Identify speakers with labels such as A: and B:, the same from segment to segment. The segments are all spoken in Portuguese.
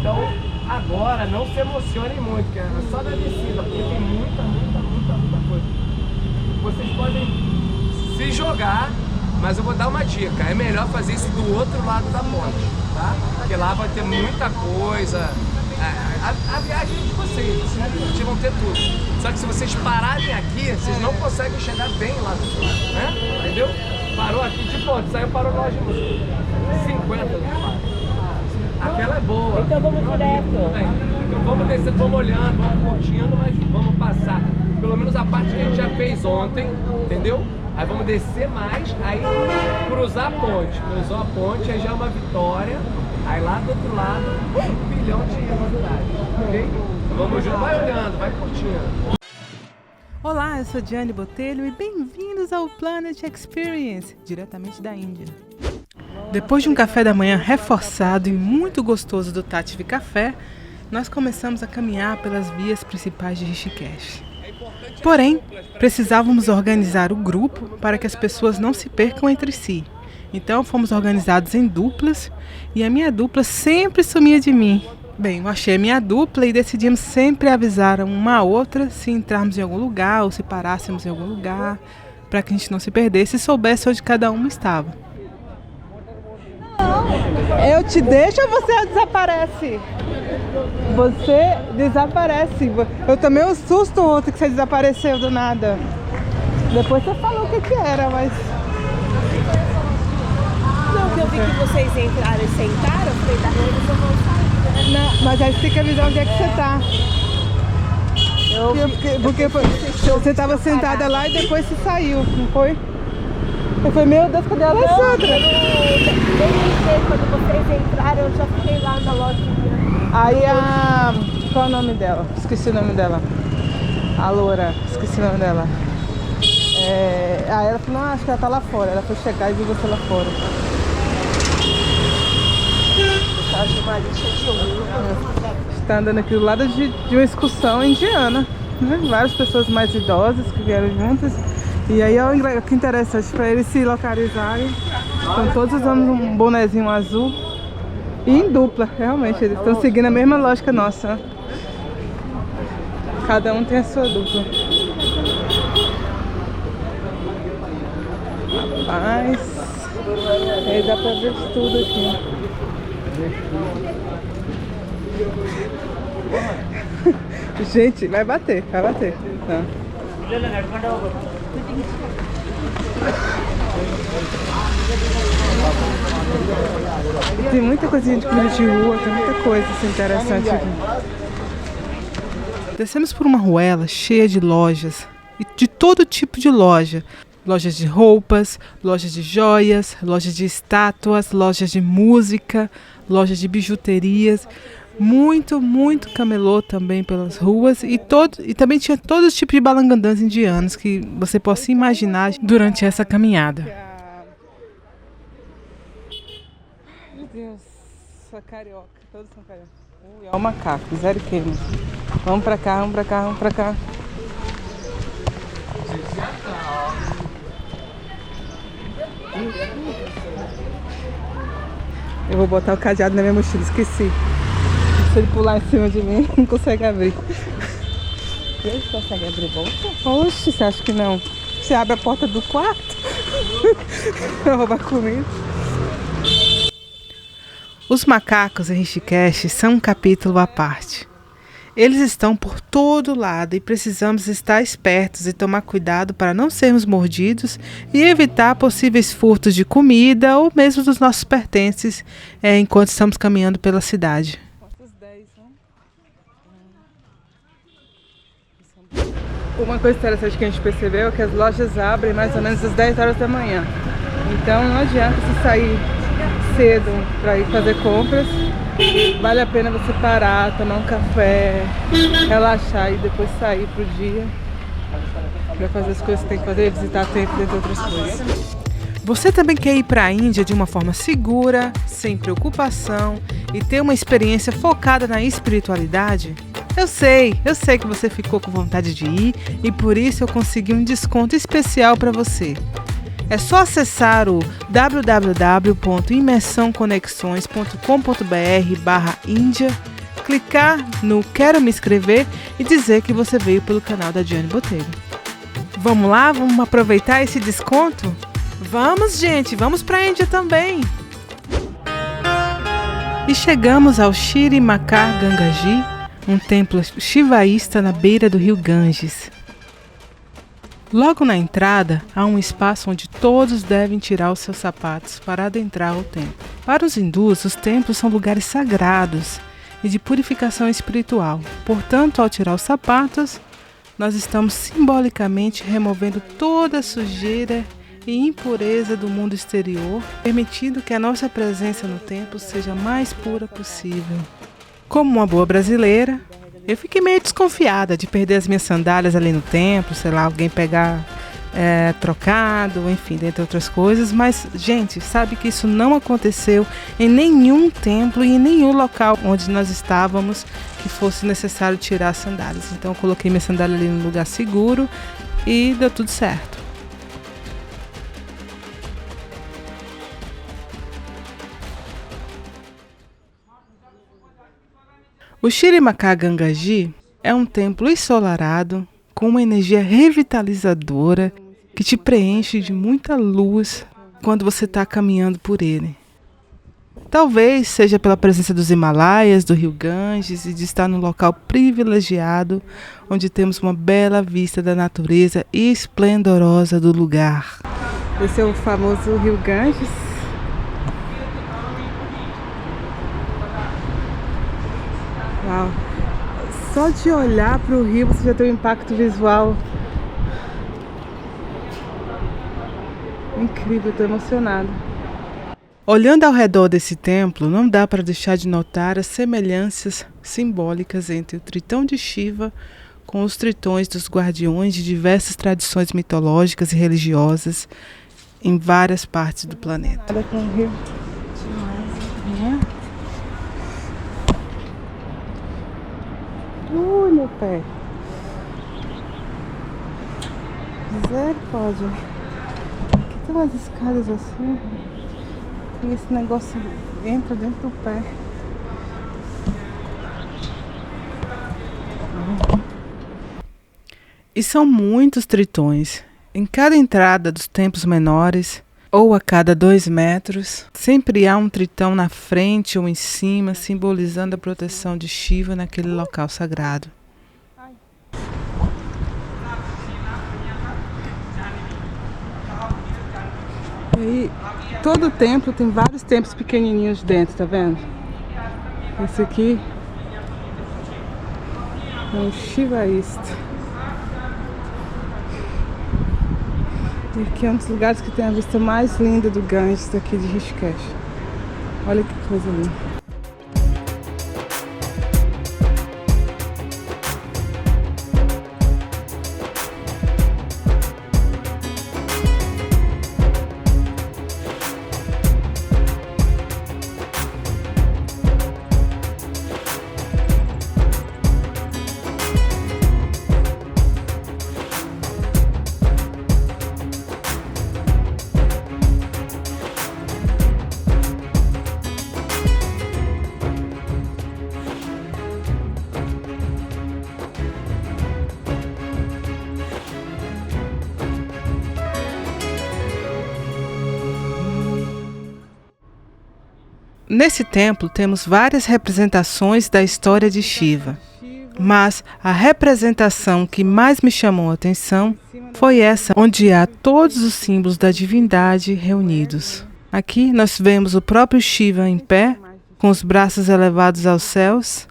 A: Então, agora, não se emocionem muito, que é só da descida, porque tem muita coisa. Vocês podem se jogar, mas eu vou dar uma dica. É melhor fazer isso do outro lado da ponte, tá? Porque lá vai ter muita coisa. A viagem é de vocês vão ter tudo. Só que se vocês pararem aqui, vocês não conseguem chegar bem lá do outro lado, né? Entendeu? Parou aqui de ponte, saiu, parou na loja de música. 50 do lado. Aquela é boa.
B: Então vamos direto.
A: Então vamos descendo, vamos olhando, vamos curtindo, mas vamos passar. Pelo menos a parte que a gente já fez ontem, entendeu? Aí vamos descer mais, aí cruzar a ponte. Cruzou a ponte, aí já é uma vitória. Aí lá do outro lado, 1 bilhão de novidades, ok? Vamos junto, vai olhando, vai curtindo.
C: Olá, eu sou Diane Botelho e bem-vindos ao Planet Experience, diretamente da Índia. Depois de um café da manhã reforçado e muito gostoso do Tati Café, nós começamos a caminhar pelas vias principais de Rishikesh. Porém, precisávamos organizar o grupo para que as pessoas não se percam entre si. Então fomos organizados em duplas e a minha dupla sempre sumia de mim. Bem, eu achei a minha dupla e decidimos sempre avisar uma a outra se entrarmos em algum lugar ou se parássemos em algum lugar, para que a gente não se perdesse e soubesse onde cada uma estava. Eu te deixo ou você desaparece? Você desaparece. Eu tomei um susto ontem que você desapareceu do nada. Depois você falou o que era, mas...
B: Não, que eu vi que vocês entraram e sentaram, eu falei, tá bom, eles vão sair.
C: Não, mas aí você tem que avisar onde é que você tá. Porque você estava sentada lá e depois você saiu, não foi? Eu falei, meu Deus, cadê a Alessandra?
B: Quando vocês entraram, eu já fiquei lá na loja.
C: Aí qual é o nome dela? Esqueci o nome dela. A loura, esqueci o nome dela. Aí ela falou, não, acho que ela tá lá fora. Ela foi chegar e viu você lá fora. Está andando aqui do lado de uma excursão indiana, né? Várias pessoas mais idosas que vieram juntas. E aí o que interessante para eles se localizarem. Estão todos usando um bonezinho azul e em dupla, realmente. Eles estão seguindo a mesma lógica nossa, né? Cada um tem a sua dupla. Rapaz, aí dá pra ver tudo aqui. Gente, vai bater. Tá. Tem muita coisinha de comida de rua, tem muita coisa assim, interessante aqui. Descemos por uma ruela cheia de lojas, e de todo tipo de loja. Lojas de roupas, lojas de joias, lojas de estátuas, lojas de música, lojas de bijuterias. Muito camelô também pelas ruas e também tinha todos os tipos de balangandãs indianos que você possa imaginar durante essa caminhada. Meu Deus, sou carioca, todos são cariocas. É o macaco, zero queima. Vamos pra cá. Eu vou botar o cadeado na minha mochila, esqueci. Se ele pular em cima de mim, não consegue abrir.
B: Eles conseguem abrir bolsa?
C: Oxe, você acha que não? Você abre a porta do quarto pra roubar comida. Os macacos em Rishikesh são um capítulo à parte. Eles estão por todo lado e precisamos estar espertos e tomar cuidado para não sermos mordidos e evitar possíveis furtos de comida ou mesmo dos nossos pertences enquanto estamos caminhando pela cidade. Uma coisa interessante que a gente percebeu é que as lojas abrem mais ou menos às 10 horas da manhã. Então não adianta você sair cedo para ir fazer compras. Vale a pena você parar, tomar um café, relaxar e depois sair pro dia para fazer as coisas que tem que fazer, visitar templo, entre outras coisas. Você também quer ir para a Índia de uma forma segura, sem preocupação e ter uma experiência focada na espiritualidade? Eu sei que você ficou com vontade de ir e por isso eu consegui um desconto especial para você. É só acessar o www.imersãoconexões.com.br/Índia clicar no Quero Me Inscrever e dizer que você veio pelo canal da Diane Botelho. Vamos lá? Vamos aproveitar esse desconto? Vamos, gente! Vamos para a Índia também! E chegamos ao Shri Makar Gangaji, um templo shivaísta na beira do rio Ganges. Logo na entrada, há um espaço onde todos devem tirar os seus sapatos para adentrar o templo. Para os hindus, os templos são lugares sagrados e de purificação espiritual. Portanto, ao tirar os sapatos, nós estamos simbolicamente removendo toda a sujeira e impureza do mundo exterior, permitindo que a nossa presença no templo seja a mais pura possível. Como uma boa brasileira, eu fiquei meio desconfiada de perder as minhas sandálias ali no templo, sei lá, alguém pegar trocado, enfim, dentre outras coisas. Mas, gente, sabe que isso não aconteceu em nenhum templo e em nenhum local onde nós estávamos que fosse necessário tirar as sandálias. Então, eu coloquei minha sandália ali no lugar seguro e deu tudo certo. O Shri Makar Gangaji é um templo ensolarado com uma energia revitalizadora que te preenche de muita luz quando você está caminhando por ele. Talvez seja pela presença dos Himalaias, do rio Ganges e de estar num local privilegiado onde temos uma bela vista da natureza esplendorosa do lugar. Esse é o famoso rio Ganges. Uau. Só de olhar para o rio você já tem um impacto visual incrível, estou emocionada. Olhando ao redor desse templo, não dá para deixar de notar as semelhanças simbólicas entre o tritão de Shiva com os tritões dos guardiões de diversas tradições mitológicas e religiosas em várias partes do planeta. Nada com o rio. Meu pé. Misericórdia. Aqui tem umas escadas assim. E esse negócio entra dentro do pé. E são muitos tritões. Em cada entrada dos templos menores, ou a cada 2 metros, sempre há um tritão na frente ou em cima, simbolizando a proteção de Shiva naquele local sagrado. E aí, todo templo tem vários templos pequenininhos dentro, tá vendo? Esse aqui é um shivaísta. E aqui é um dos lugares que tem a vista mais linda do Ganges daqui de Rishikesh. Olha que coisa linda. Nesse templo temos várias representações da história de Shiva, mas a representação que mais me chamou a atenção foi essa onde há todos os símbolos da divindade reunidos. Aqui nós vemos o próprio Shiva em pé, com os braços elevados aos céus,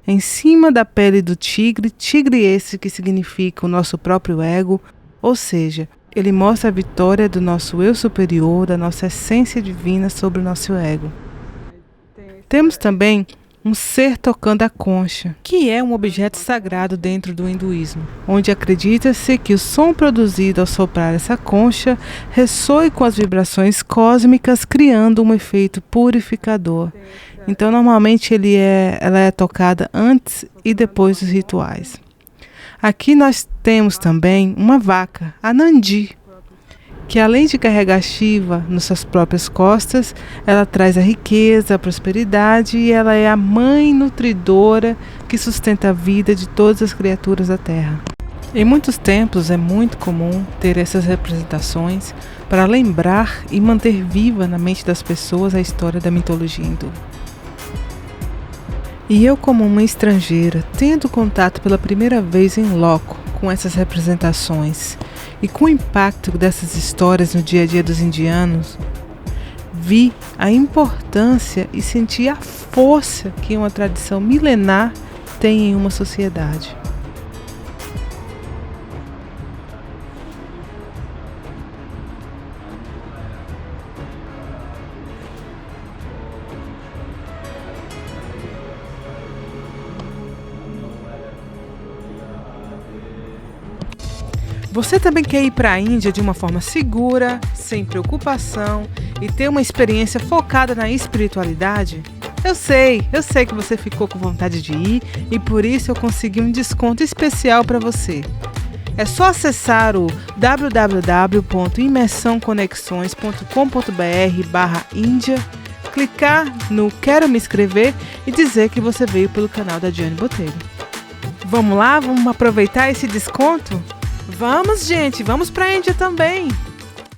C: em cima da pele do tigre, tigre esse que significa o nosso próprio ego, ou seja, ele mostra a vitória do nosso eu superior, da nossa essência divina sobre o nosso ego. Temos também um ser tocando a concha, que é um objeto sagrado dentro do hinduísmo, onde acredita-se que o som produzido ao soprar essa concha ressoe com as vibrações cósmicas, criando um efeito purificador. Então, normalmente ela é tocada antes e depois dos rituais. Aqui nós temos também uma vaca, a Nandi, que além de carregar Shiva nas suas próprias costas, ela traz a riqueza, a prosperidade e ela é a mãe nutridora que sustenta a vida de todas as criaturas da Terra. Em muitos templos é muito comum ter essas representações para lembrar e manter viva na mente das pessoas a história da mitologia hindu. E eu, como uma estrangeira, tendo contato pela primeira vez em loco com essas representações e com o impacto dessas histórias no dia a dia dos indianos, vi a importância e senti a força que uma tradição milenar tem em uma sociedade. Você também quer ir para a Índia de uma forma segura, sem preocupação e ter uma experiência focada na espiritualidade? Eu sei que você ficou com vontade de ir e por isso eu consegui um desconto especial para você. É só acessar o www.imersãoconexões.com.br/Índia, clicar no Quero me inscrever e dizer que você veio pelo canal da Diane Botelho. Vamos lá? Vamos aproveitar esse desconto? Vamos, gente! Vamos para a Índia também!